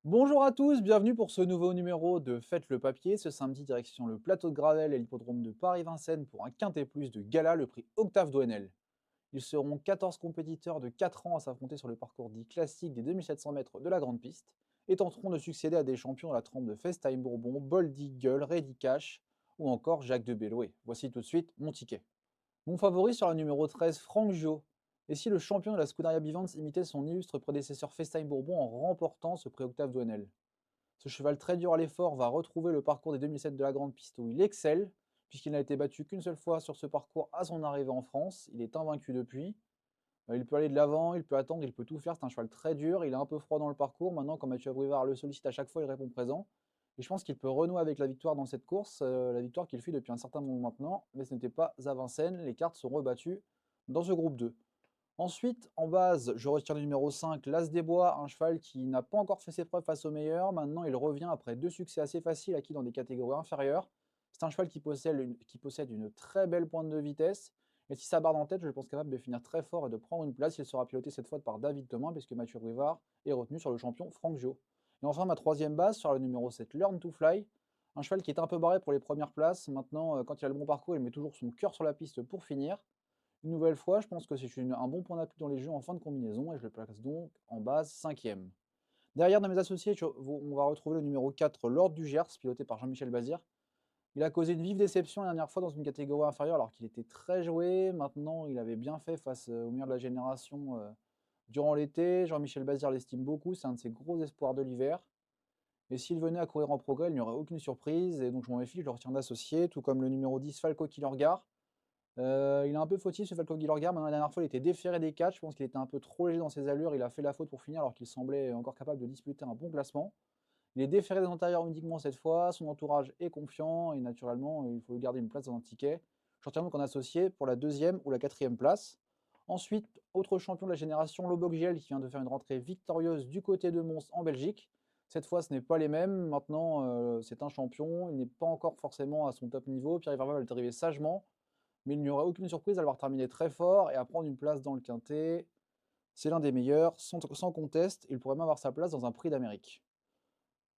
Bonjour à tous, bienvenue pour ce nouveau numéro de Faites le papier. Ce samedi, direction le plateau de Gravel et l'hippodrome de Paris-Vincennes pour un quintet plus de gala, le prix Octave Doinel. Ils seront 14 compétiteurs de 4 ans à s'affronter sur le parcours dit classique des 2700 mètres de la grande piste et tenteront de succéder à des champions dans la trempe de FaceTime Bourbon, Bold Eagle, Ready Cash ou encore Jacques de Belloé. Voici tout de suite mon ticket. Mon favori sur la numéro 13, Franck Jo. Et si le champion de la Scuderia Bivance imitait son illustre prédécesseur FaceTime Bourbon en remportant ce prix Octave Doinel? Ce cheval très dur à l'effort va retrouver le parcours des 2007 de la grande piste où il excelle, puisqu'il n'a été battu qu'une seule fois sur ce parcours à son arrivée en France. Il est invaincu depuis. Il peut aller de l'avant, il peut attendre, il peut tout faire. C'est un cheval très dur, il est un peu froid dans le parcours. Maintenant, quand Mathieu Abrivard le sollicite à chaque fois, il répond présent. Et je pense qu'il peut renouer avec la victoire dans cette course, la victoire qu'il fuit depuis un certain moment maintenant. Mais ce n'était pas à Vincennes, les cartes sont rebattues dans ce groupe 2. Ensuite, en base, je retire le numéro 5, l'As des Bois, un cheval qui n'a pas encore fait ses preuves face aux meilleurs. Maintenant, il revient après 2 succès assez faciles acquis dans des catégories inférieures. C'est un cheval qui possède une très belle pointe de vitesse. Et si ça barre en tête, je pense capable de finir très fort et de prendre une place. Il sera piloté cette fois par David Thomas, puisque Mathieu Brivard est retenu sur le champion Franck Jo. Et enfin, ma troisième base sur le numéro 7, Learn to Fly. Un cheval qui est un peu barré pour les premières places. Maintenant, quand il a le bon parcours, il met toujours son cœur sur la piste pour finir. Une nouvelle fois, je pense que c'est un bon point d'appui dans les jeux en fin de combinaison et je le place donc en base 5e. Derrière, dans mes associés, on va retrouver le numéro 4, Lord du Gers, piloté par Jean-Michel Bazir. Il a causé une vive déception la dernière fois dans une catégorie inférieure alors qu'il était très joué. Maintenant, il avait bien fait face au meilleur de la génération durant l'été. Jean-Michel Bazir l'estime beaucoup, c'est un de ses gros espoirs de l'hiver. Et s'il venait à courir en progrès, il n'y aurait aucune surprise. Et donc je m'en méfie, je le retiens d'associé, tout comme le numéro 10, Falco Killergar. Il est un peu fautif ce Falco Guilorga. Maintenant, la dernière fois, il était déféré des 4. Je pense qu'il était un peu trop léger dans ses allures. Il a fait la faute pour finir alors qu'il semblait encore capable de disputer un bon classement. Il est déféré des antérieurs uniquement cette fois. Son entourage est confiant et naturellement, il faut lui garder une place dans un ticket. Je retiens donc en associé pour la deuxième ou la quatrième place. Ensuite, autre champion de la génération, Lobog Giel, qui vient de faire une rentrée victorieuse du côté de Mons en Belgique. Cette fois, ce n'est pas les mêmes. Maintenant, c'est un champion. Il n'est pas encore forcément à son top niveau. Pierre Verval est arrivé sagement mais il n'y aura aucune surprise à le voir terminer très fort et à prendre une place dans le quintet. C'est l'un des meilleurs, sans conteste. Il pourrait même avoir sa place dans un prix d'Amérique.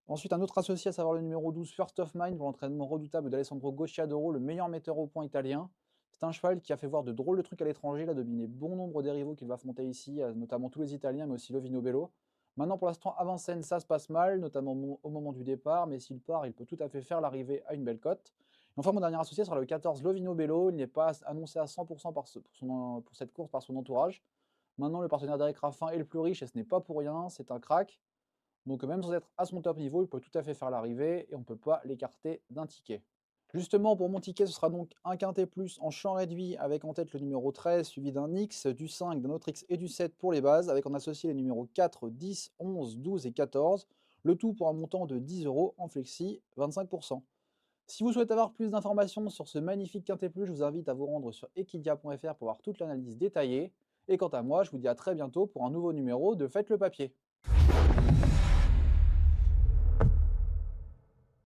Ensuite, un autre associé, à savoir le numéro 12, First of Mind, pour l'entraînement redoutable d'Alessandro Gocciadoro, le meilleur metteur au point italien. C'est un cheval qui a fait voir de drôles de trucs à l'étranger. Il a dominé bon nombre des rivaux qu'il va affronter ici, notamment tous les Italiens, mais aussi Lovino Bello. Maintenant, pour l'instant, à Vincennes, ça se passe mal, notamment au moment du départ, mais s'il part, il peut tout à fait faire l'arrivée à une belle cote. Enfin, mon dernier associé sera le 14, Lovino Bello. Il n'est pas annoncé à 100% pour cette course par son entourage. Maintenant, le partenaire d'Eric Raffin est le plus riche et ce n'est pas pour rien, c'est un crack. Donc même sans être à son top niveau, il peut tout à fait faire l'arrivée et on ne peut pas l'écarter d'un ticket. Justement, pour mon ticket, ce sera donc un quintet plus en champ réduit avec en tête le numéro 13 suivi d'un X, du 5, d'un autre X et du 7 pour les bases, avec en associé les numéros 4, 10, 11, 12 et 14, le tout pour un montant de 10 euros en flexi, 25%. Si vous souhaitez avoir plus d'informations sur ce magnifique quintet plus, je vous invite à vous rendre sur equidia.fr pour voir toute l'analyse détaillée. Et quant à moi, je vous dis à très bientôt pour un nouveau numéro de Faites le papier.